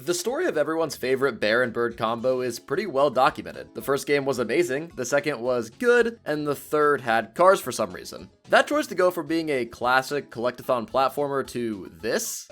The story of everyone's favorite bear and bird combo is pretty well documented. The first game was amazing, the second was good, and the third had cars for some reason. That choice to go from being a classic collectathon platformer to this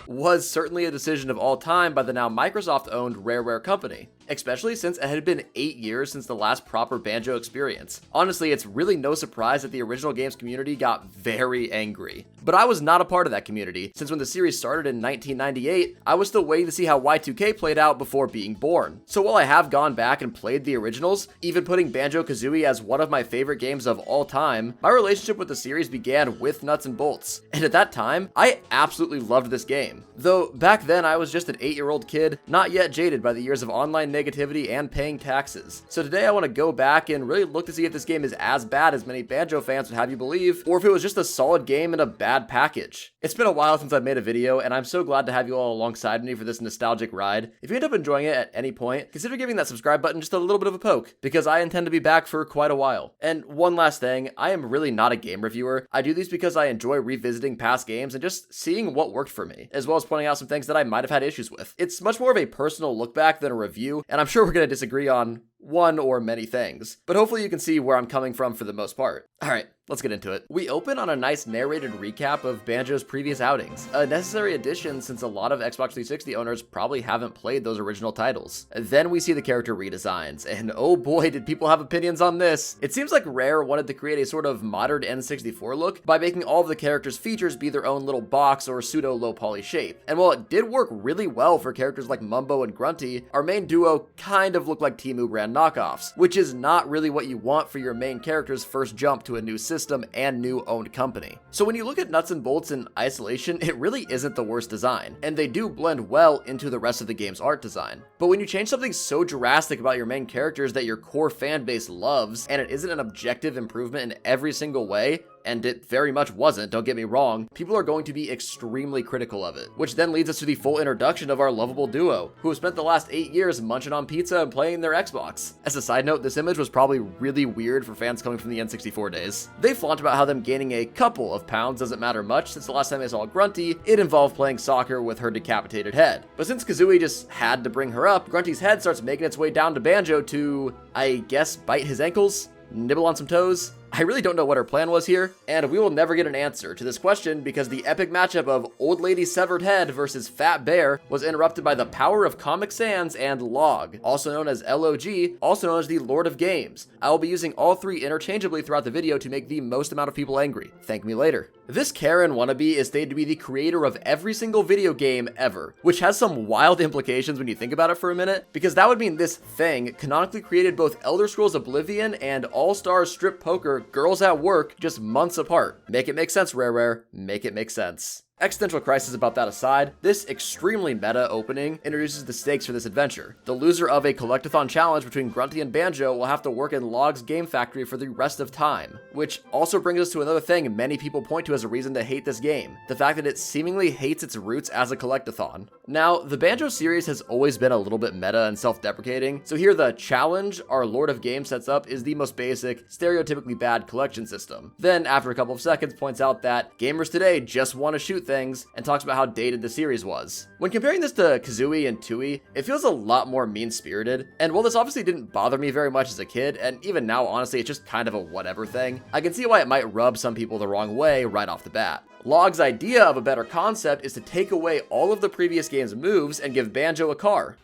was certainly a decision of all time by the now Microsoft-owned Rareware company, especially since it had been 8 years since the last proper Banjo experience. Honestly, it's really no surprise that the original games community got very angry. But I was not a part of that community, since when the series started in 1998, I was still waiting to see how Y2K played out before being born. So while I have gone back and played the originals, even putting Banjo-Kazooie as one of my favorite games of all time, my relationship with the series began with nuts and bolts. And at that time, I absolutely loved this game. Though back then I was just an 8-year-old kid, not yet jaded by the years of online negativity and paying taxes. So today I want to go back and really look to see if this game is as bad as many Banjo fans would have you believe, or if it was just a solid game in a bad package. It's been a while since I've made a video, and I'm so glad to have you all alongside me for this nostalgic ride. If you end up enjoying it at any point, consider giving that subscribe button just a little bit of a poke, because I intend to be back for quite a while. And one last thing, I am really not a game reviewer. I do these because I enjoy revisiting past games and just seeing what worked for me, as well as pointing out some things that I might have had issues with. It's much more of a personal look back than a review, and I'm sure we're going to disagree on one or many things, but hopefully you can see where I'm coming from for the most part. Alright, let's get into it. We open on a nice narrated recap of Banjo's previous outings, a necessary addition since a lot of Xbox 360 owners probably haven't played those original titles. Then we see the character redesigns, and oh boy did people have opinions on this. It seems like Rare wanted to create a sort of modern N64 look by making all of the characters' features be their own little box or pseudo low poly shape. And while it did work really well for characters like Mumbo and Grunty, our main duo kind of looked like Temu brand knockoffs, which is not really what you want for your main character's first jump to a new system and new owned company. So when you look at nuts and bolts in isolation, it really isn't the worst design, and they do blend well into the rest of the game's art design. But when you change something so drastic about your main characters that your core fan base loves, and it isn't an objective improvement in every single way, and it very much wasn't, don't get me wrong, people are going to be extremely critical of it. Which then leads us to the full introduction of our lovable duo, who have spent the last 8 years munching on pizza and playing their Xbox. As a side note, this image was probably really weird for fans coming from the N64 days. They flaunt about how them gaining a couple of pounds doesn't matter much, since the last time they saw Grunty, it involved playing soccer with her decapitated head. But since Kazooie just had to bring her up, Grunty's head starts making its way down to Banjo to, I guess, bite his ankles? Nibble on some toes? I really don't know what her plan was here, and we will never get an answer to this question because the epic matchup of Old Lady Severed Head versus Fat Bear was interrupted by the power of Comic Sans and Log, also known as LOG, also known as the Lord of Games. I will be using all three interchangeably throughout the video to make the most amount of people angry. Thank me later. This Karen wannabe is stated to be the creator of every single video game ever, which has some wild implications when you think about it for a minute, because that would mean this thing canonically created both Elder Scrolls Oblivion and All-Stars Strip Poker Girls at Work just months apart. Make it make sense, Rare. Make it make sense. Existential crisis about that aside, this extremely meta opening introduces the stakes for this adventure. The loser of a collectathon challenge between Grunty and Banjo will have to work in Log's game factory for the rest of time, which also brings us to another thing many people point to as a reason to hate this game, the fact that it seemingly hates its roots as a collectathon. Now, the Banjo series has always been a little bit meta and self-deprecating, so here the challenge our Lord of Games sets up is the most basic, stereotypically bad collection system. Then, after a couple of seconds, points out that gamers today just want to shoot things, and talks about how dated the series was. When comparing this to Kazooie and Tooie, it feels a lot more mean-spirited, and while this obviously didn't bother me very much as a kid, and even now honestly it's just kind of a whatever thing, I can see why it might rub some people the wrong way right off the bat. Log's idea of a better concept is to take away all of the previous game's moves and give Banjo a car.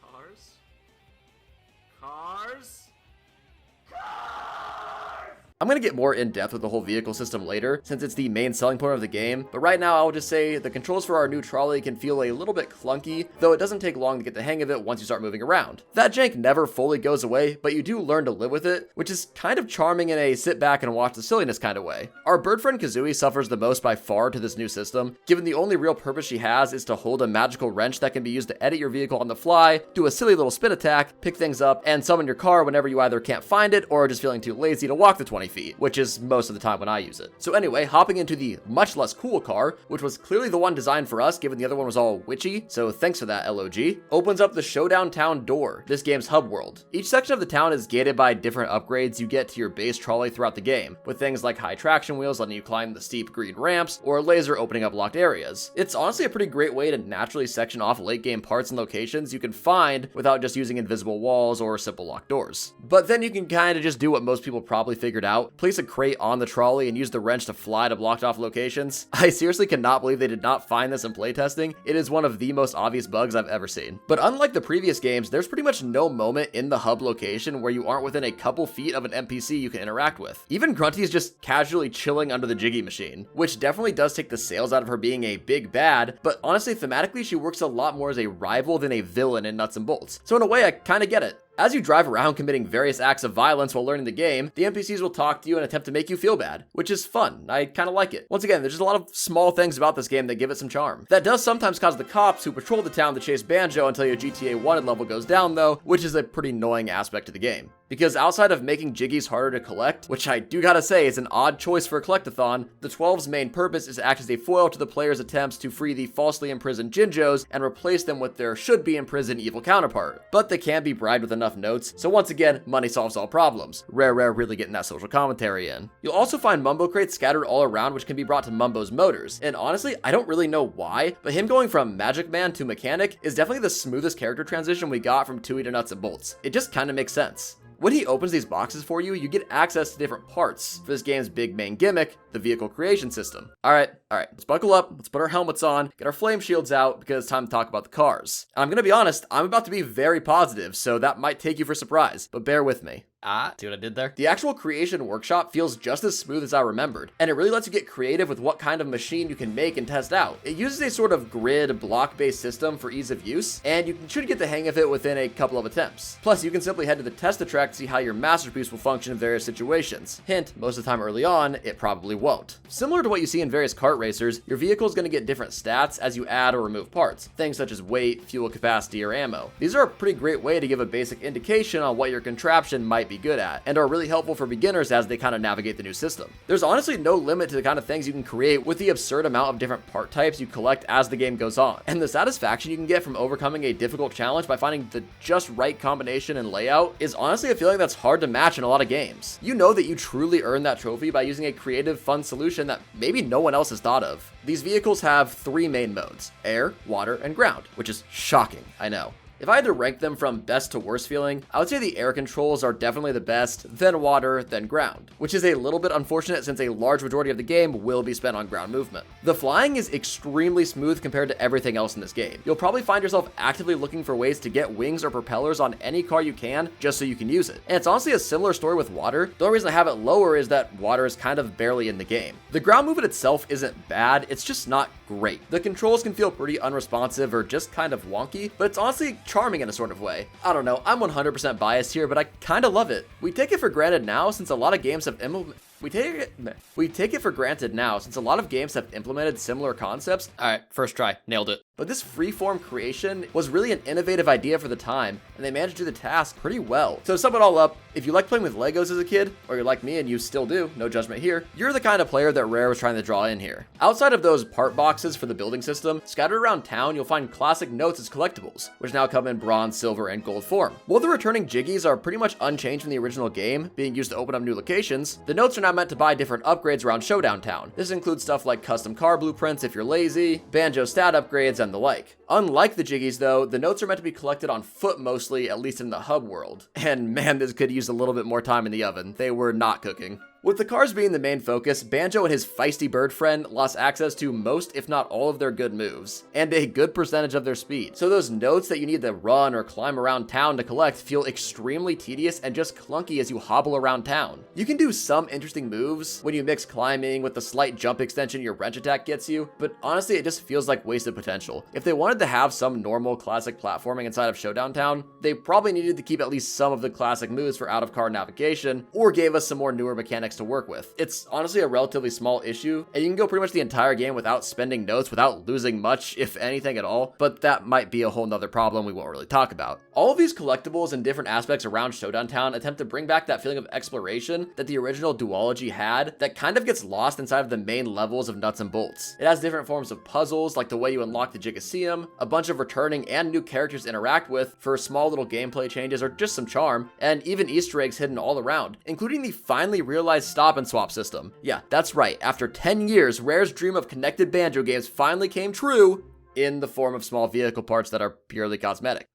I'm gonna get more in depth with the whole vehicle system later, since it's the main selling point of the game, but right now I'll just say the controls for our new trolley can feel a little bit clunky, though it doesn't take long to get the hang of it once you start moving around. That jank never fully goes away, but you do learn to live with it, which is kind of charming in a sit back and watch the silliness kind of way. Our bird friend Kazooie suffers the most by far to this new system, given the only real purpose she has is to hold a magical wrench that can be used to edit your vehicle on the fly, do a silly little spin attack, pick things up, and summon your car whenever you either can't find it or are just feeling too lazy to walk the 20 feet, which is most of the time when I use it. So anyway, hopping into the much less cool car, which was clearly the one designed for us given the other one was all witchy, so thanks for that LOG, opens up the Showdown Town door, this game's hub world. Each section of the town is gated by different upgrades you get to your base trolley throughout the game, with things like high traction wheels letting you climb the steep green ramps, or a laser opening up locked areas. It's honestly a pretty great way to naturally section off late game parts and locations you can find without just using invisible walls or simple locked doors. But then you can kind of just do what most people probably figured out, place a crate on the trolley and use the wrench to fly to blocked off locations. I seriously cannot believe they did not find this in playtesting. It is one of the most obvious bugs I've ever seen. But unlike the previous games, there's pretty much no moment in the hub location where you aren't within a couple feet of an NPC you can interact with. Even Grunty is just casually chilling under the Jiggy machine, which definitely does take the sales out of her being a big bad, but honestly thematically she works a lot more as a rival than a villain in Nuts and Bolts. So in a way I kinda get it. As you drive around committing various acts of violence while learning the game, the NPCs will talk to you and attempt to make you feel bad, which is fun. I kind of like it. Once again, there's just a lot of small things about this game that give it some charm. That does sometimes cause the cops who patrol the town to chase Banjo until your GTA wanted level goes down though, which is a pretty annoying aspect of the game. Because outside of making Jiggies harder to collect, which I do gotta say is an odd choice for a collectathon, the 12's main purpose is to act as a foil to the player's attempts to free the falsely imprisoned Jinjos and replace them with their should-be-imprisoned evil counterpart. But they can be bribed with enough notes, so once again, money solves all problems. Rare really getting that social commentary in. You'll also find Mumbo crates scattered all around which can be brought to Mumbo's motors, and honestly, I don't really know why, but him going from Magic Man to Mechanic is definitely the smoothest character transition we got from Tooie to Nuts and Bolts. It just kinda makes sense. When he opens these boxes for you, you get access to different parts for this game's big main gimmick, the vehicle creation system. Alright, let's buckle up, let's put our helmets on, get our flame shields out, because it's time to talk about the cars. And I'm gonna be honest, I'm about to be very positive, so that might take you for surprise, but bear with me. See what I did there? The actual creation workshop feels just as smooth as I remembered, and it really lets you get creative with what kind of machine you can make and test out. It uses a sort of grid block-based system for ease of use, and you should get the hang of it within a couple of attempts. Plus, you can simply head to the test track to see how your masterpiece will function in various situations. Hint, most of the time early on, it probably won't. Similar to what you see in various kart racers, your vehicle is going to get different stats as you add or remove parts, things such as weight, fuel capacity, or ammo. These are a pretty great way to give a basic indication on what your contraption might be good at, and are really helpful for beginners as they kind of navigate the new system. There's honestly no limit to the kind of things you can create with the absurd amount of different part types you collect as the game goes on, and the satisfaction you can get from overcoming a difficult challenge by finding the just right combination and layout is honestly a feeling that's hard to match in a lot of games. You know that you truly earned that trophy by using a creative, fun solution that maybe no one else has thought of. These vehicles have 3 main modes: air, water, and ground, which is shocking, I know. If I had to rank them from best to worst feeling, I would say the air controls are definitely the best, then water, then ground, which is a little bit unfortunate since a large majority of the game will be spent on ground movement. The flying is extremely smooth compared to everything else in this game. You'll probably find yourself actively looking for ways to get wings or propellers on any car you can just so you can use it. And it's honestly a similar story with water. The only reason I have it lower is that water is kind of barely in the game. The ground movement itself isn't bad, it's just not great. The controls can feel pretty unresponsive or just kind of wonky, but it's honestly charming in a sort of way. I don't know, I'm 100% biased here, but I kind of love it. We take it for granted now since a lot of games have We take it for granted now since a lot of games have implemented similar concepts. Alright, first try, nailed it. But this freeform creation was really an innovative idea for the time, and they managed to do the task pretty well. So to sum it all up, if you like playing with Legos as a kid, or you're like me and you still do, no judgment here, you're the kind of player that Rare was trying to draw in here. Outside of those part boxes for the building system, scattered around town you'll find classic notes as collectibles, which now come in bronze, silver, and gold form. While the returning Jiggies are pretty much unchanged from the original game, being used to open up new locations, the notes are now meant to buy different upgrades around Showdown Town. This includes stuff like custom car blueprints if you're lazy, Banjo stat upgrades, and the like. Unlike the Jiggies though, the notes are meant to be collected on foot mostly, at least in the hub world. And man, this could use a little bit more time in the oven. They were not cooking. With the cars being the main focus, Banjo and his feisty bird friend lost access to most, if not all, of their good moves, and a good percentage of their speed. So those notes that you need to run or climb around town to collect feel extremely tedious and just clunky as you hobble around town. You can do some interesting moves when you mix climbing with the slight jump extension your wrench attack gets you, but honestly it just feels like wasted potential. If they wanted to have some normal classic platforming inside of Showdown Town, they probably needed to keep at least some of the classic moves for out-of-car navigation, or gave us some more newer mechanics mechanics to work with. It's honestly a relatively small issue, and you can go pretty much the entire game without spending notes, without losing much, if anything at all, but that might be a whole nother problem we won't really talk about. All of these collectibles and different aspects around Showdown Town attempt to bring back that feeling of exploration that the original duology had that kind of gets lost inside of the main levels of Nuts and Bolts. It has different forms of puzzles, like the way you unlock the Jiggosseum, a bunch of returning and new characters to interact with for small little gameplay changes or just some charm, and even Easter eggs hidden all around, including the finally realized stop and swap system. Yeah, that's right, after 10 years, Rare's dream of connected Banjo games finally came true in the form of small vehicle parts that are purely cosmetic.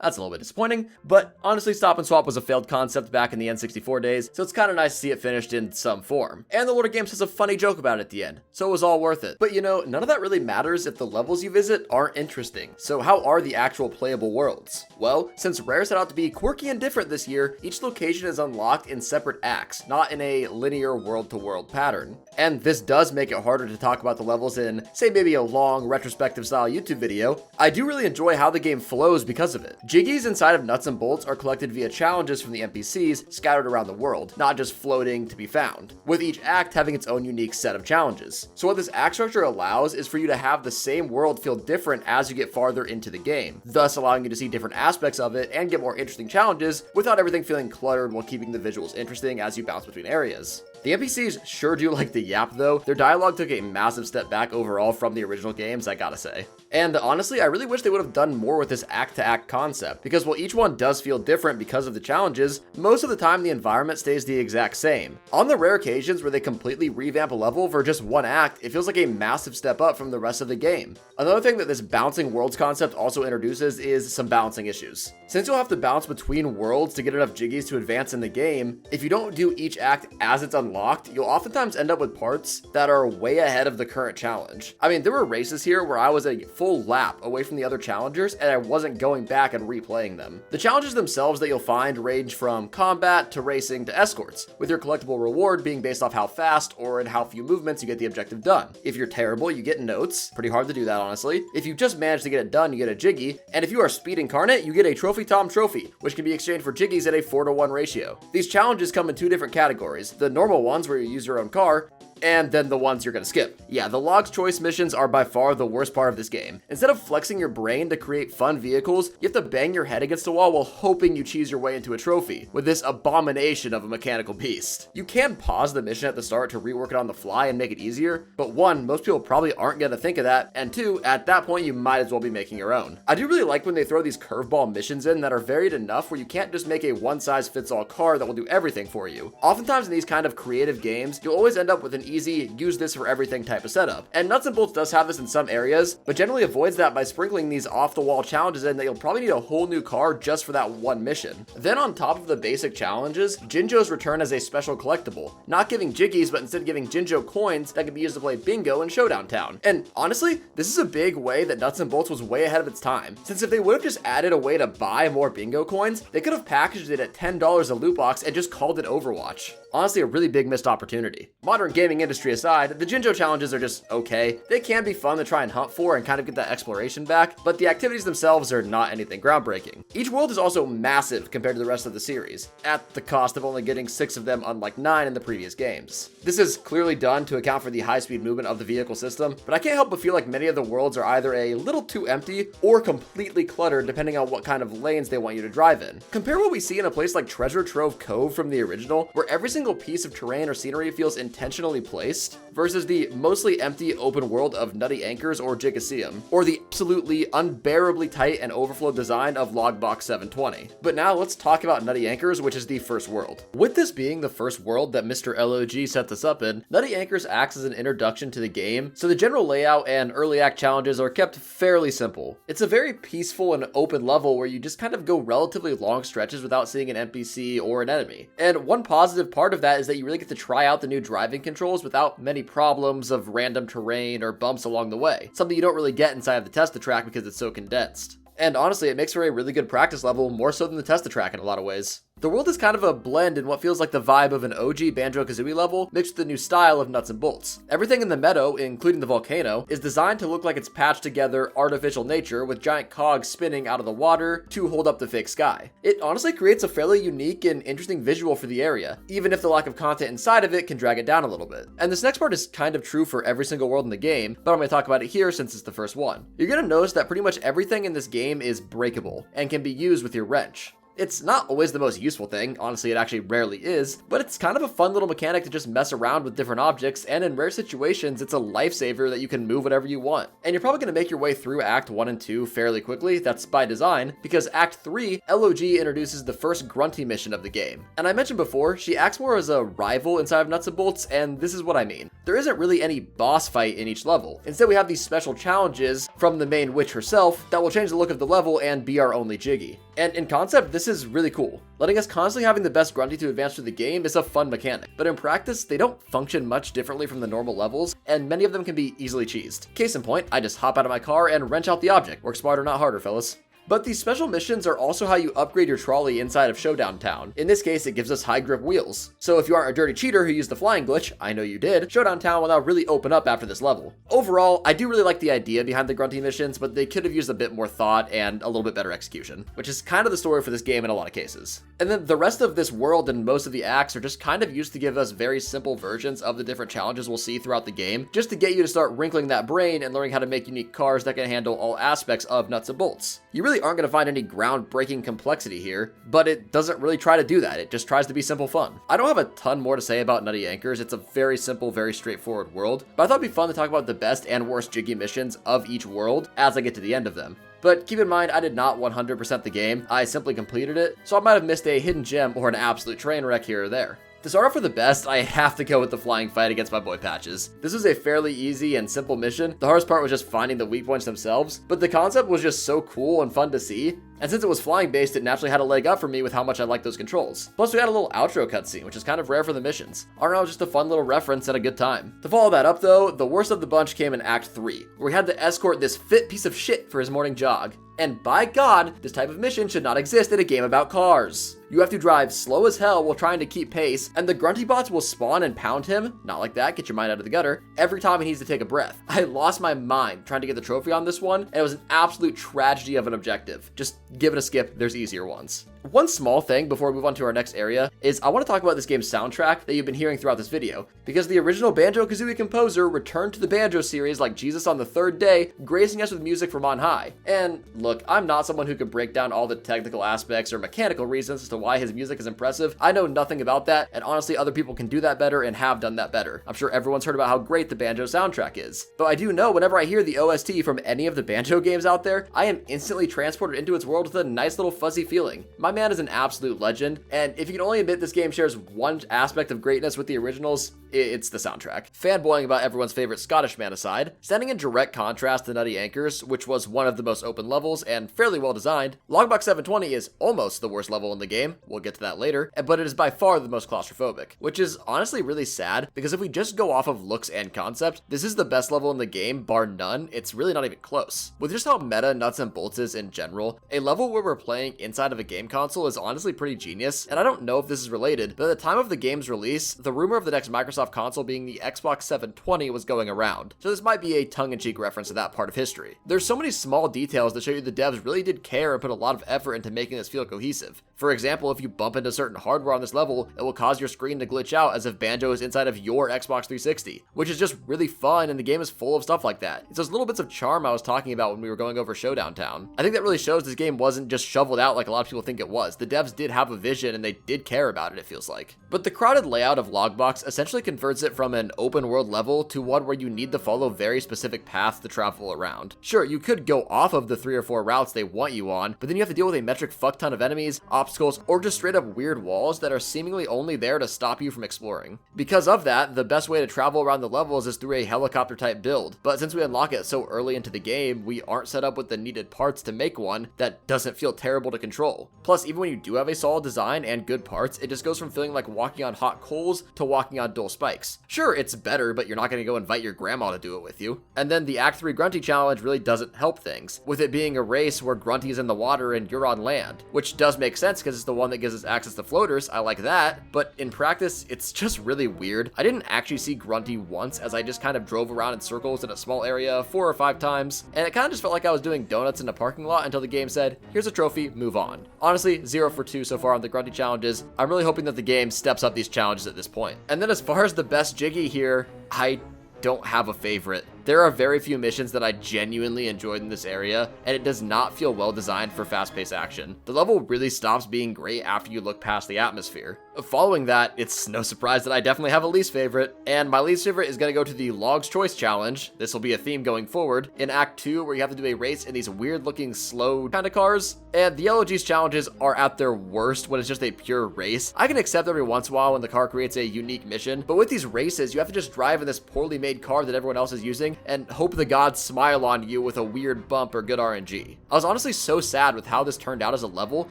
That's a little bit disappointing, but honestly, Stop and Swap was a failed concept back in the N64 days, so it's kind of nice to see it finished in some form. And the Lord of Games has a funny joke about it at the end, so it was all worth it. But you know, none of that really matters if the levels you visit aren't interesting. So how are the actual playable worlds? Well, since Rare set out to be quirky and different this year, each location is unlocked in separate acts, not in a linear world-to-world pattern. And this does make it harder to talk about the levels in, say, maybe a long retrospective style YouTube video. I do really enjoy how the game flows because of it. Jiggies inside of Nuts and Bolts are collected via challenges from the NPCs scattered around the world, not just floating to be found, with each act having its own unique set of challenges. So what this act structure allows is for you to have the same world feel different as you get farther into the game, thus allowing you to see different aspects of it and get more interesting challenges without everything feeling cluttered while keeping the visuals interesting as you bounce between areas. The NPCs sure do like to yap though. Their dialogue took a massive step back overall from the original games, I gotta say. And honestly, I really wish they would have done more with this act-to-act concept, because while each one does feel different because of the challenges, most of the time the environment stays the exact same. On the rare occasions where they completely revamp a level for just one act, it feels like a massive step up from the rest of the game. Another thing that this bouncing worlds concept also introduces is some balancing issues. Since you'll have to bounce between worlds to get enough jiggies to advance in the game, if you don't do each act as it's unlocked, you'll oftentimes end up with parts that are way ahead of the current challenge. I mean, there were races here where I was a full lap away from the other challengers and I wasn't going back and replaying them. The challenges themselves that you'll find range from combat to racing to escorts, with your collectible reward being based off how fast or in how few movements you get the objective done. If you're terrible, you get notes. Pretty hard to do that, honestly. If you just manage to get it done, you get a jiggy. And if you are Speed Incarnate, you get a Trophy Tom trophy, which can be exchanged for jiggies at a 4-to-1 ratio. These challenges come in two different categories: the normal ones where you use your own car, and then the ones you're gonna skip. Yeah, the Log's Choice missions are by far the worst part of this game. Instead of flexing your brain to create fun vehicles, you have to bang your head against a wall while hoping you cheese your way into a trophy, with this abomination of a mechanical beast. You can pause the mission at the start to rework it on the fly and make it easier, but one, most people probably aren't gonna think of that, and two, at that point you might as well be making your own. I do really like when they throw these curveball missions in that are varied enough where you can't just make a one-size-fits-all car that will do everything for you. Oftentimes in these kind of creative games, you'll always end up with an easy, use this for everything type of setup. And Nuts and Bolts does have this in some areas, but generally avoids that by sprinkling these off-the-wall challenges in that you'll probably need a whole new car just for that one mission. Then on top of the basic challenges, Jinjos return as a special collectible, not giving jiggies, but instead giving Jinjo coins that can be used to play bingo in Showdown Town. And honestly, this is a big way that Nuts and Bolts was way ahead of its time, since if they would have just added a way to buy more bingo coins, they could have packaged it at $10 a loot box and just called it Overwatch. Honestly, a really big missed opportunity. Modern gaming industry aside, the Jinjo challenges are just okay. They can be fun to try and hunt for and kind of get that exploration back, but the activities themselves are not anything groundbreaking. Each world is also massive compared to the rest of the series, at the cost of only getting 6 of them unlike 9 in the previous games. This is clearly done to account for the high-speed movement of the vehicle system, but I can't help but feel like many of the worlds are either a little too empty or completely cluttered depending on what kind of lanes they want you to drive in. Compare what we see in a place like Treasure Trove Cove from the original, where every single piece of terrain or scenery feels intentionally placed, versus the mostly empty open world of Nutty Acres or Jiggosseum, or the absolutely unbearably tight and overflow design of Logbox 720. But now let's talk about Nutty Acres, which is the first world. With this being the first world that Mr. LOG set us up in, Nutty Acres acts as an introduction to the game, so the general layout and early act challenges are kept fairly simple. It's a very peaceful and open level where you just kind of go relatively long stretches without seeing an NPC or an enemy. And one positive part of that is that you really get to try out the new driving controls without many problems of random terrain or bumps along the way, something you don't really get inside of the test-a-track because it's so condensed. And honestly, it makes for a really good practice level, more so than the test-a-track in a lot of ways. The world is kind of a blend in what feels like the vibe of an OG Banjo-Kazooie level mixed with the new style of nuts and bolts. Everything in the meadow, including the volcano, is designed to look like it's patched together artificial nature with giant cogs spinning out of the water to hold up the fake sky. It honestly creates a fairly unique and interesting visual for the area, even if the lack of content inside of it can drag it down a little bit. And this next part is kind of true for every single world in the game, but I'm going to talk about it here since it's the first one. You're going to notice that pretty much everything in this game is breakable and can be used with your wrench. It's not always the most useful thing, honestly it actually rarely is, but it's kind of a fun little mechanic to just mess around with different objects, and in rare situations it's a lifesaver that you can move whatever you want. And you're probably going to make your way through Act 1 and 2 fairly quickly, that's by design, because Act 3, LOG introduces the first grunty mission of the game. And I mentioned before, she acts more as a rival inside of Nuts and Bolts, and this is what I mean. There isn't really any boss fight in each level. Instead we have these special challenges from the main witch herself that will change the look of the level and be our only Jiggy. And in concept, this is really cool. Letting us constantly having the best grunty to advance through the game is a fun mechanic, but in practice, they don't function much differently from the normal levels, and many of them can be easily cheesed. Case in point, I just hop out of my car and wrench out the object. Work smarter, not harder, fellas. But these special missions are also how you upgrade your trolley inside of Showdown Town. In this case, it gives us high grip wheels. So if you aren't a dirty cheater who used the flying glitch, I know you did, Showdown Town will now really open up after this level. Overall, I do really like the idea behind the grunty missions, but they could have used a bit more thought and a little bit better execution, which is kind of the story for this game in a lot of cases. And then the rest of this world and most of the acts are just kind of used to give us very simple versions of the different challenges we'll see throughout the game, just to get you to start wrinkling that brain and learning how to make unique cars that can handle all aspects of nuts and bolts. You really aren't going to find any groundbreaking complexity here, but it doesn't really try to do that. It just tries to be simple fun. I don't have a ton more to say about Nutty Acres. It's a very simple, very straightforward world, but I thought it'd be fun to talk about the best and worst Jiggy missions of each world as I get to the end of them. But keep in mind, I did not 100% the game, I simply completed it, so I might have missed a hidden gem or an absolute train wreck here or there. To start off for the best, I have to go with the flying fight against my boy Patches. This was a fairly easy and simple mission. The hardest part was just finding the weak points themselves, but the concept was just so cool and fun to see. And since it was flying based, it naturally had a leg up for me with how much I liked those controls. Plus we had a little outro cutscene, which is kind of rare for the missions. I don't know, just a fun little reference and a good time. To follow that up though, the worst of the bunch came in Act 3, where we had to escort this fit piece of shit for his morning jog. And by God, this type of mission should not exist in a game about cars. You have to drive slow as hell while trying to keep pace, and the grunty bots will spawn and pound him, not like that, get your mind out of the gutter, every time he needs to take a breath. I lost my mind trying to get the trophy on this one, and it was an absolute tragedy of an objective. Just give it a skip, there's easier ones. One small thing before we move on to our next area is I want to talk about this game's soundtrack that you've been hearing throughout this video, because the original Banjo-Kazooie composer returned to the Banjo series like Jesus on the third day, gracing us with music from on high. And look, I'm not someone who could break down all the technical aspects or mechanical reasons as to why his music is impressive. I know nothing about that, and honestly other people can do that better and have done that better. I'm sure everyone's heard about how great the Banjo soundtrack is. But I do know whenever I hear the OST from any of the Banjo games out there, I am instantly transported into its world with a nice little fuzzy feeling. My man is an absolute legend, and if you can only admit this game shares one aspect of greatness with the originals, it's the soundtrack. Fanboying about everyone's favorite Scottish man aside, standing in direct contrast to Nutty Acres, which was one of the most open levels and fairly well designed, Logbox 720 is almost the worst level in the game, we'll get to that later, but it is by far the most claustrophobic, which is honestly really sad, because if we just go off of looks and concept, this is the best level in the game, bar none. It's really not even close. With just how meta Nuts and Bolts is in general, a level where we're playing inside of a game console is honestly pretty genius, and I don't know if this is related, but at the time of the game's release, the rumor of the next Microsoft console being the Xbox 720 was going around, so this might be a tongue-in-cheek reference to that part of history. There's so many small details that show you the devs really did care and put a lot of effort into making this feel cohesive. For example, if you bump into certain hardware on this level, it will cause your screen to glitch out as if Banjo is inside of your Xbox 360, which is just really fun, and the game is full of stuff like that. It's those little bits of charm I was talking about when we were going over Showdown Town. I think that really shows this game wasn't just shoveled out like a lot of people think it was. The devs did have a vision and they did care about it feels like. But the crowded layout of Logbox essentially converts it from an open world level to one where you need to follow very specific paths to travel around. Sure, you could go off of the 3 or 4 routes they want you on, but then you have to deal with a metric fuck ton of enemies, obstacles, or just straight up weird walls that are seemingly only there to stop you from exploring. Because of that, the best way to travel around the levels is through a helicopter type build, but since we unlock it so early into the game, we aren't set up with the needed parts to make one that doesn't feel terrible to control. Plus, even when you do have a solid design and good parts, it just goes from feeling like walking on hot coals to walking on dull spikes. Sure, it's better, but you're not going to go invite your grandma to do it with you. And then the Act 3 Grunty challenge really doesn't help things, with it being a race where Grunty's in the water and you're on land, which does make sense sense because it's the one that gives us access to floaters. I like that. But in practice, it's just really weird. I didn't actually see Grunty once, as I just kind of drove around in circles in a small area 4 or 5 times, and it kind of just felt like I was doing donuts in a parking lot until the game said, here's a trophy, move on. Honestly, 0 for 2 so far on the Grunty challenges. I'm really hoping that the game steps up these challenges at this point. And then as far as the best Jiggy here, I don't have a favorite. There are very few missions that I genuinely enjoyed in this area, and it does not feel well designed for fast-paced action. The level really stops being great after you look past the atmosphere. Following that, it's no surprise that I definitely have a least favorite, and my least favorite is going to go to the Log's Choice Challenge. This will be a theme going forward. In Act 2, where you have to do a race in these weird-looking, slow kind of cars, and the Yellow G's challenges are at their worst when it's just a pure race. I can accept every once in a while when the car creates a unique mission, but with these races, you have to just drive in this poorly made car that everyone else is using, and hope the gods smile on you with a weird bump or good RNG. I was honestly so sad with how this turned out as a level,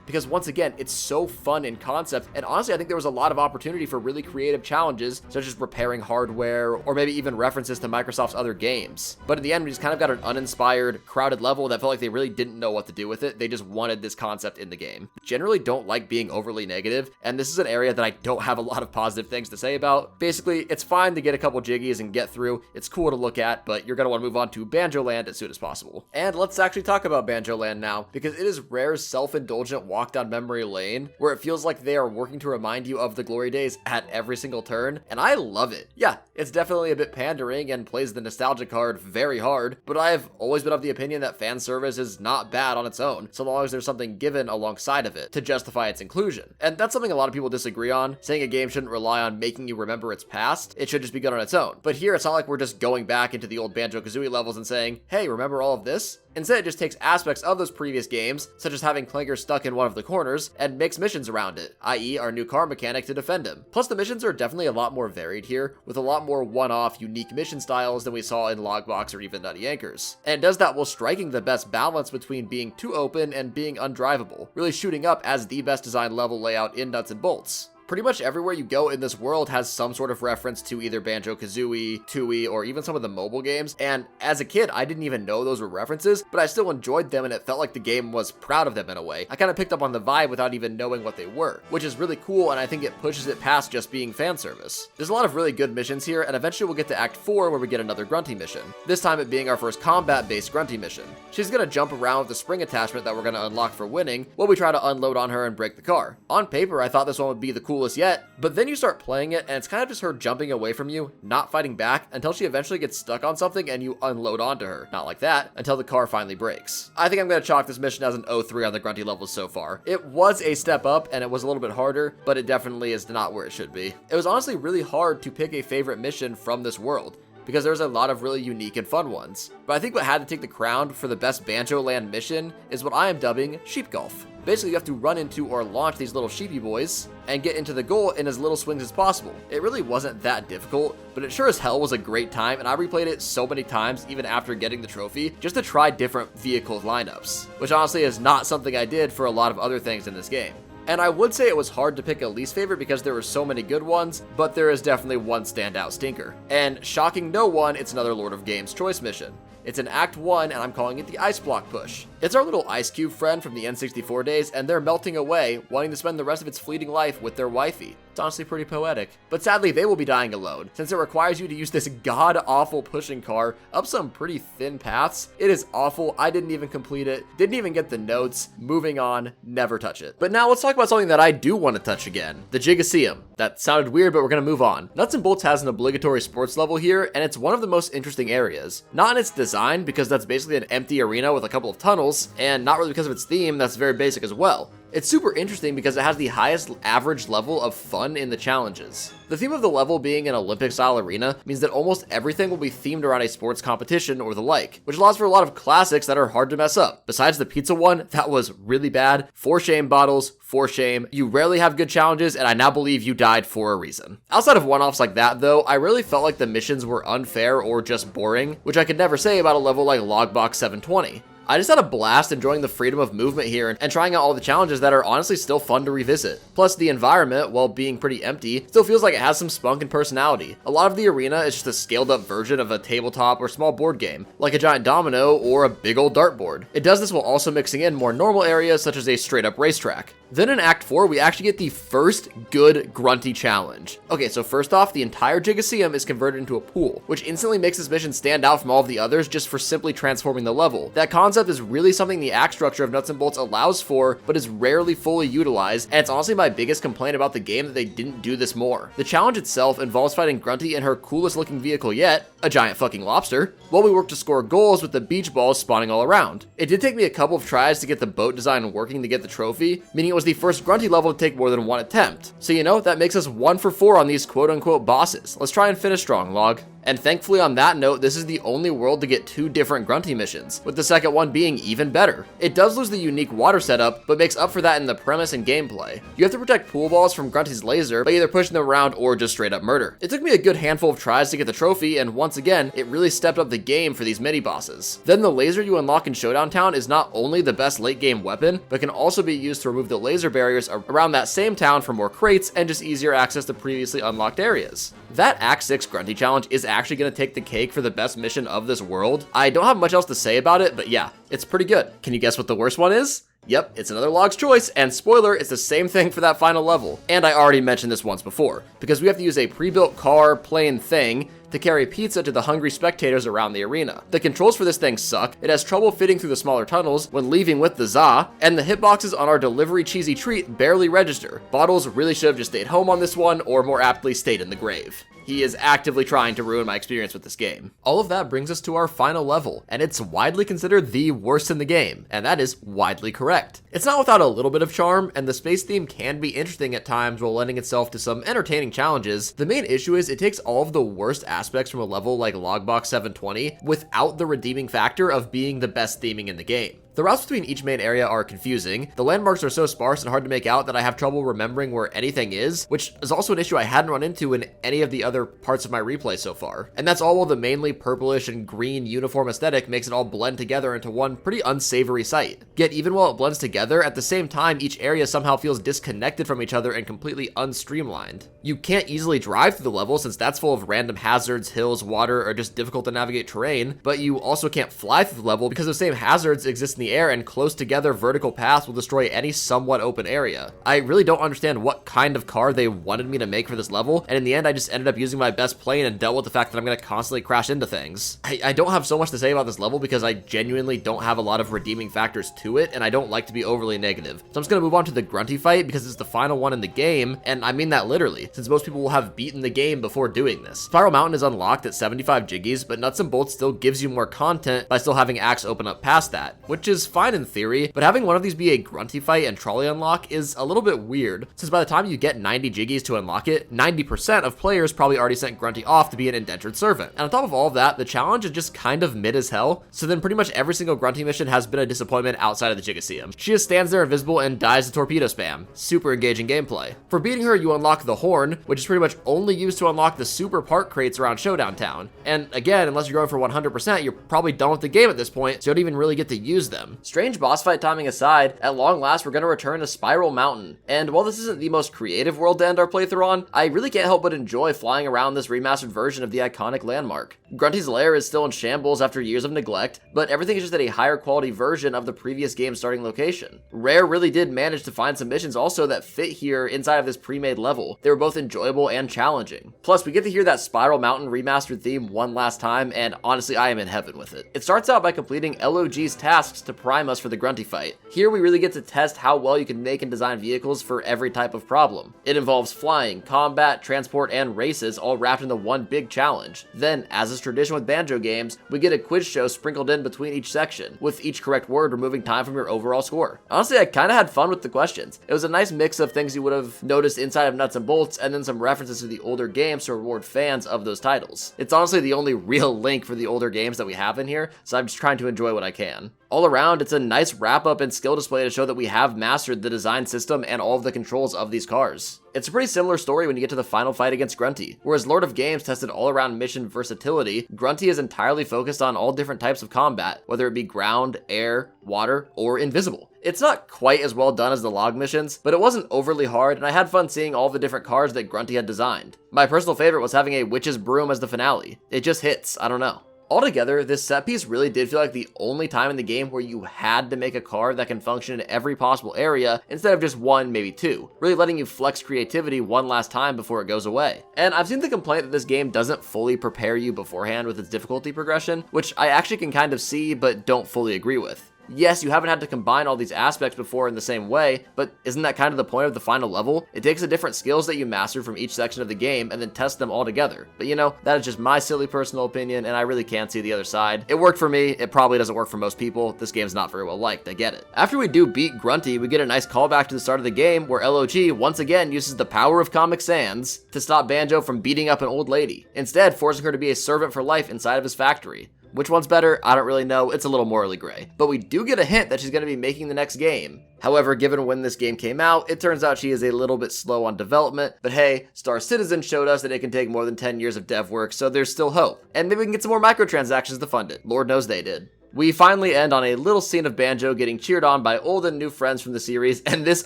because once again, it's so fun in concept, and honestly I think there was a lot of opportunity for really creative challenges, such as repairing hardware, or maybe even references to Microsoft's other games. But in the end, we just kind of got an uninspired, crowded level that felt like they really didn't know what to do with it. They just wanted this concept in the game. Generally don't like being overly negative, and this is an area that I don't have a lot of positive things to say about. Basically, it's fine to get a couple jiggies and get through. It's cool to look at, but you're gonna want to move on to Banjo Land as soon as possible. And let's actually talk about Banjo Land now, because it is Rare's self-indulgent walk down memory lane, where it feels like they are working to remind you of the glory days at every single turn, and I love it. Yeah, it's definitely a bit pandering and plays the nostalgia card very hard, but I've always been of the opinion that fan service is not bad on its own, so long as there's something given alongside of it to justify its inclusion. And that's something a lot of people disagree on, saying a game shouldn't rely on making you remember its past, it should just be good on its own. But here, it's not like we're just going back into the old Banjo-Kazooie levels and saying, hey, remember all of this? Instead, it just takes aspects of those previous games, such as having Clanker stuck in one of the corners, and makes missions around it, i.e. our new car mechanic to defend him. Plus, the missions are definitely a lot more varied here, with a lot more one-off, unique mission styles than we saw in Logbox or even Nutty Acres. And it does that while striking the best balance between being too open and being undrivable, really shooting up as the best designed level layout in Nuts and Bolts. Pretty much everywhere you go in this world has some sort of reference to either Banjo-Kazooie, Tooie, or even some of the mobile games, and as a kid, I didn't even know those were references, but I still enjoyed them and it felt like the game was proud of them in a way. I kind of picked up on the vibe without even knowing what they were, which is really cool, and I think it pushes it past just being fan service. There's a lot of really good missions here, and eventually we'll get to Act 4 where we get another Grunty mission, this time it being our first combat-based Grunty mission. She's gonna jump around with the spring attachment that we're gonna unlock for winning, while we try to unload on her and break the car. On paper, I thought this one would be the coolest yet, but then you start playing it and it's kind of just her jumping away from you, not fighting back, until she eventually gets stuck on something and you unload onto her. Not like that, until the car finally breaks. I think I'm going to chalk this mission as an 0-3 on the Grunty levels so far. It was a step up and it was a little bit harder, but it definitely is not where it should be. It was honestly really hard to pick a favorite mission from this world, because there's a lot of really unique and fun ones. But I think what had to take the crown for the best Banjo Land mission is what I am dubbing Sheep Golf. Basically, you have to run into or launch these little sheepy boys and get into the goal in as little swings as possible. It really wasn't that difficult, but it sure as hell was a great time, and I replayed it so many times even after getting the trophy, just to try different vehicle lineups, which honestly is not something I did for a lot of other things in this game. And I would say it was hard to pick a least favorite because there were so many good ones, but there is definitely one standout stinker. And shocking no one, it's another Lord of Games choice mission. It's in Act 1, and I'm calling it the Ice Block Push. It's our little Ice Cube friend from the N64 days, and they're melting away, wanting to spend the rest of its fleeting life with their wifey. It's honestly pretty poetic. But sadly, they will be dying alone, since it requires you to use this god-awful pushing car up some pretty thin paths. It is awful. I didn't even complete it, didn't even get the notes. Moving on, never touch it. But now let's talk about something that I do want to touch again, the Jiggosseum. That sounded weird, but we're gonna move on. Nuts and Bolts has an obligatory sports level here, and it's one of the most interesting areas. Not in its design, because that's basically an empty arena with a couple of tunnels, and not really because of its theme, that's very basic as well. It's super interesting because it has the highest average level of fun in the challenges. The theme of the level being an Olympic-style arena means that almost everything will be themed around a sports competition or the like, which allows for a lot of classics that are hard to mess up. Besides the pizza one, that was really bad. For shame bottles, for shame. You rarely have good challenges, and I now believe you died for a reason. Outside of one-offs like that, though, I really felt like the missions were unfair or just boring, which I could never say about a level like Logbox 720. I just had a blast enjoying the freedom of movement here and trying out all the challenges that are honestly still fun to revisit. Plus, the environment, while being pretty empty, still feels like it has some spunk and personality. A lot of the arena is just a scaled up version of a tabletop or small board game, like a giant domino or a big old dartboard. It does this while also mixing in more normal areas such as a straight up racetrack. Then in Act 4, we actually get the first good Grunty challenge. Okay, so first off, the entire Jiggosseum is converted into a pool, which instantly makes this mission stand out from all of the others just for simply transforming the level. That concept is really something the act structure of Nuts and Bolts allows for, but is rarely fully utilized, and it's honestly my biggest complaint about the game that they didn't do this more. The challenge itself involves fighting Grunty in her coolest looking vehicle yet, a giant fucking lobster, while we work to score goals with the beach balls spawning all around. It did take me a couple of tries to get the boat design working to get the trophy, meaning it was the first Grunty level to take more than one attempt. So you know, that makes us 1 for 4 on these quote-unquote bosses. Let's try and finish strong, Log. And thankfully on that note, this is the only world to get 2 different Grunty missions, with the second one being even better. It does lose the unique water setup, but makes up for that in the premise and gameplay. You have to protect pool balls from Grunty's laser by either pushing them around or just straight up murder. It took me a good handful of tries to get the trophy, and once again, it really stepped up the game for these mini bosses. Then the laser you unlock in Showdown Town is not only the best late game weapon, but can also be used to remove the laser barriers around that same town for more crates and just easier access to previously unlocked areas. That Act 6 Grunty challenge is actually going to take the cake for the best mission of this world. I don't have much else to say about it, but yeah, it's pretty good. Can you guess what the worst one is? Yep, it's another Log's choice, and spoiler, it's the same thing for that final level. And I already mentioned this once before, because we have to use a pre-built car, plane thing to carry pizza to the hungry spectators around the arena. The controls for this thing suck, it has trouble fitting through the smaller tunnels when leaving with the za, and the hitboxes on our delivery cheesy treat barely register. Bottles really should have just stayed home on this one, or more aptly stayed in the grave. He is actively trying to ruin my experience with this game. All of that brings us to our final level, and it's widely considered the worst in the game, and that is widely correct. It's not without a little bit of charm, and the space theme can be interesting at times while lending itself to some entertaining challenges. The main issue is it takes all of the worst aspects from a level like Logbox 720 without the redeeming factor of being the best theming in the game. The routes between each main area are confusing, the landmarks are so sparse and hard to make out that I have trouble remembering where anything is, which is also an issue I hadn't run into in any of the other parts of my replay so far. And that's all while the mainly purplish and green uniform aesthetic makes it all blend together into one pretty unsavory sight. Yet even while it blends together, at the same time each area somehow feels disconnected from each other and completely unstreamlined. You can't easily drive through the level since that's full of random hazards, hills, water, or just difficult to navigate terrain, but you also can't fly through the level because the same hazards exist in the air, and close together vertical paths will destroy any somewhat open area. I really don't understand what kind of car they wanted me to make for this level, and in the end I just ended up using my best plane and dealt with the fact that I'm going to constantly crash into things. I don't have so much to say about this level because I genuinely don't have a lot of redeeming factors to it, and I don't like to be overly negative. So I'm just going to move on to the Grunty fight because it's the final one in the game, and I mean that literally, since most people will have beaten the game before doing this. Spiral Mountain is unlocked at 75 Jiggies, but Nuts and Bolts still gives you more content by still having acts open up past that, which is fine in theory, but having one of these be a Grunty fight and trolley unlock is a little bit weird, since by the time you get 90 Jiggies to unlock it, 90% of players probably already sent Grunty off to be an indentured servant. And on top of all of that, the challenge is just kind of mid as hell, so then pretty much every single Grunty mission has been a disappointment outside of the Jiggosseum. She just stands there invisible and dies to torpedo spam. Super engaging gameplay. For beating her, you unlock the Horn, which is pretty much only used to unlock the super park crates around Showdown Town. And again, unless you're going for 100%, you're probably done with the game at this point, so you don't even really get to use them. Strange boss fight timing aside, at long last we're going to return to Spiral Mountain. And while this isn't the most creative world to end our playthrough on, I really can't help but enjoy flying around this remastered version of the iconic landmark. Grunty's lair is still in shambles after years of neglect, but everything is just at a higher quality version of the previous game's starting location. Rare really did manage to find some missions also that fit here inside of this pre-made level. They were both enjoyable and challenging. Plus, we get to hear that Spiral Mountain remastered theme one last time, and honestly, I am in heaven with it. It starts out by completing LOG's tasks to prime us for the Grunty fight. Here we really get to test how well you can make and design vehicles for every type of problem. It involves flying, combat, transport, and races all wrapped into one big challenge. Then, as is tradition with Banjo games, we get a quiz show sprinkled in between each section, with each correct word removing time from your overall score. Honestly, I kinda had fun with the questions. It was a nice mix of things you would have noticed inside of Nuts and Bolts, and then some references to the older games to reward fans of those titles. It's honestly the only real link for the older games that we have in here, so I'm just trying to enjoy what I can. All around, it's a nice wrap-up and skill display to show that we have mastered the design system and all of the controls of these cars. It's a pretty similar story when you get to the final fight against Grunty. Whereas Lord of Games tested all-around mission versatility, Grunty is entirely focused on all different types of combat, whether it be ground, air, water, or invisible. It's not quite as well done as the log missions, but it wasn't overly hard, and I had fun seeing all the different cars that Grunty had designed. My personal favorite was having a witch's broom as the finale. It just hits, I don't know. Altogether, this set piece really did feel like the only time in the game where you had to make a car that can function in every possible area instead of just one, maybe two, really letting you flex creativity one last time before it goes away. And I've seen the complaint that this game doesn't fully prepare you beforehand with its difficulty progression, which I actually can kind of see but don't fully agree with. Yes, you haven't had to combine all these aspects before in the same way, but isn't that kind of the point of the final level? It takes the different skills that you mastered from each section of the game and then test them all together. But you know, that is just my silly personal opinion, and I really can't see the other side. It worked for me, it probably doesn't work for most people. This game's not very well liked, I get it. After we do beat Grunty, we get a nice callback to the start of the game where LOG once again uses the power of Comic Sans to stop Banjo from beating up an old lady, instead forcing her to be a servant for life inside of his factory. Which one's better? I don't really know, it's a little morally gray. But we do get a hint that she's going to be making the next game. However, given when this game came out, it turns out she is a little bit slow on development, but hey, Star Citizen showed us that it can take more than 10 years of dev work, so there's still hope. And maybe we can get some more microtransactions to fund it. Lord knows they did. We finally end on a little scene of Banjo getting cheered on by old and new friends from the series, and this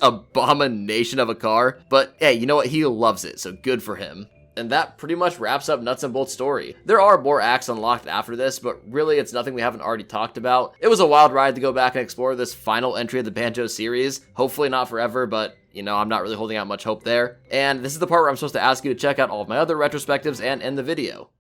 abomination of a car. But hey, you know what? He loves it, so good for him. And that pretty much wraps up Nuts and Bolt's story. There are more acts unlocked after this, but really it's nothing we haven't already talked about. It was a wild ride to go back and explore this final entry of the Banjo series. Hopefully not forever, but you know, I'm not really holding out much hope there. And this is the part where I'm supposed to ask you to check out all of my other retrospectives and end the video.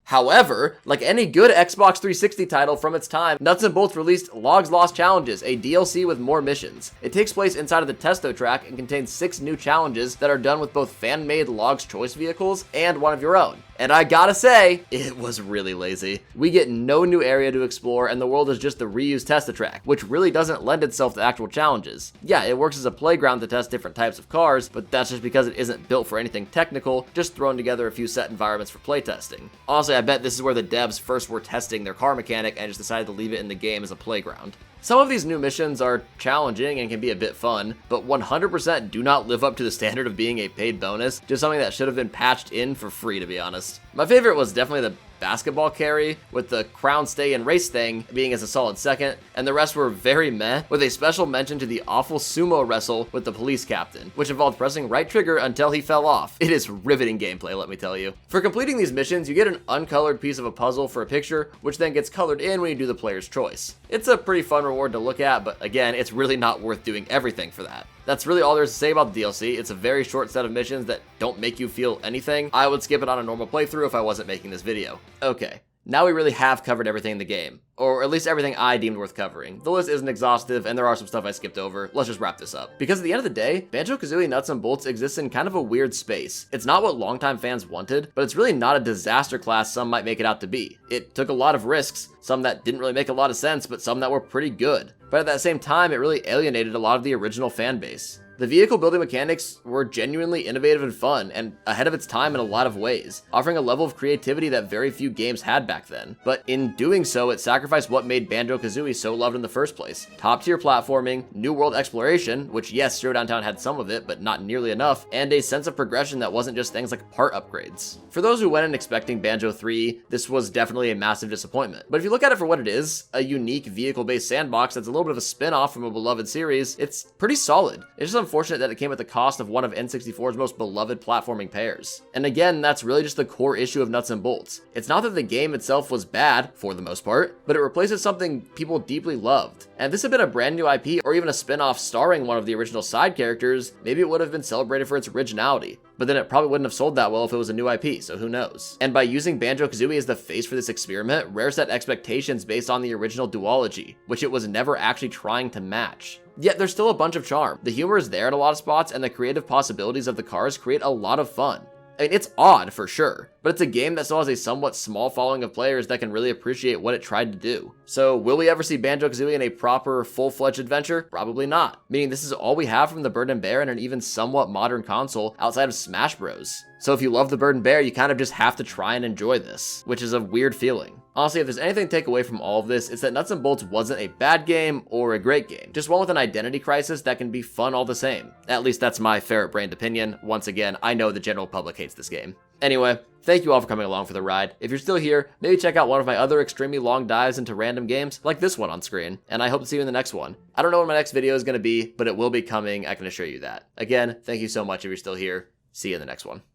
However, like any good Xbox 360 title from its time, Nuts and Bolts released Logs Lost Challenges, a DLC with more missions. It takes place inside of the Testo track and contains 6 new challenges that are done with both fan-made Logs Choice vehicles and one of your own. And I gotta say, it was really lazy. We get no new area to explore, and the world is just the reused Testa track, which really doesn't lend itself to actual challenges. Yeah, it works as a playground to test different types of cars, but that's just because it isn't built for anything technical, just throwing together a few set environments for playtesting. Honestly, I bet this is where the devs first were testing their car mechanic and just decided to leave it in the game as a playground. Some of these new missions are challenging and can be a bit fun, but 100% do not live up to the standard of being a paid bonus, just something that should have been patched in for free, to be honest. My favorite was definitely the basketball carry, with the crown stay and race thing being as a solid second, and the rest were very meh, with a special mention to the awful sumo wrestle with the police captain, which involved pressing right trigger until he fell off. It is riveting gameplay, let me tell you. For completing these missions, you get an uncolored piece of a puzzle for a picture, which then gets colored in when you do the player's choice. It's a pretty fun reward to look at, but again, it's really not worth doing everything for that. That's really all there is to say about the DLC. It's a very short set of missions that don't make you feel anything. I would skip it on a normal playthrough if I wasn't making this video. Okay, now we really have covered everything in the game. Or at least everything I deemed worth covering. The list isn't exhaustive, and there are some stuff I skipped over. Let's just wrap this up. Because at the end of the day, Banjo-Kazooie Nuts and Bolts exists in kind of a weird space. It's not what longtime fans wanted, but it's really not a disaster class some might make it out to be. It took a lot of risks, some that didn't really make a lot of sense, but some that were pretty good. But at that same time, it really alienated a lot of the original fan base. The vehicle building mechanics were genuinely innovative and fun, and ahead of its time in a lot of ways, offering a level of creativity that very few games had back then. But in doing so, it sacrificed what made Banjo-Kazooie so loved in the first place. Top-tier platforming, new world exploration, which yes, Showdown Town had some of it, but not nearly enough, and a sense of progression that wasn't just things like part upgrades. For those who went in expecting Banjo 3, this was definitely a massive disappointment. But if you look at it for what it is, a unique vehicle-based sandbox that's a little bit of a spin-off from a beloved series, it's pretty solid. It's just unfortunate that it came at the cost of one of N64's most beloved platforming pairs. And again, that's really just the core issue of Nuts and Bolts. It's not that the game itself was bad, for the most part, but it replaces something people deeply loved. And if this had been a brand new IP, or even a spin-off starring one of the original side characters, maybe it would have been celebrated for its originality. But then it probably wouldn't have sold that well if it was a new IP, so who knows. And by using Banjo-Kazooie as the face for this experiment, Rare set expectations based on the original duology, which it was never actually trying to match. Yet there's still a bunch of charm. The humor is there at a lot of spots, and the creative possibilities of the cars create a lot of fun. I mean, it's odd for sure, but it's a game that still has a somewhat small following of players that can really appreciate what it tried to do. So will we ever see Banjo-Kazooie in a proper, full-fledged adventure? Probably not. Meaning this is all we have from the Bird and Bear in an even somewhat modern console outside of Smash Bros. So if you love the Bird and Bear, you kind of just have to try and enjoy this, which is a weird feeling. Honestly, if there's anything to take away from all of this, it's that Nuts and Bolts wasn't a bad game or a great game, just one with an identity crisis that can be fun all the same. At least that's my ferret-brained opinion. Once again, I know the general public hates this game. Anyway, thank you all for coming along for the ride. If you're still here, maybe check out one of my other extremely long dives into random games, like this one on screen, and I hope to see you in the next one. I don't know when my next video is going to be, but it will be coming, I can assure you that. Again, thank you so much if you're still here. See you in the next one.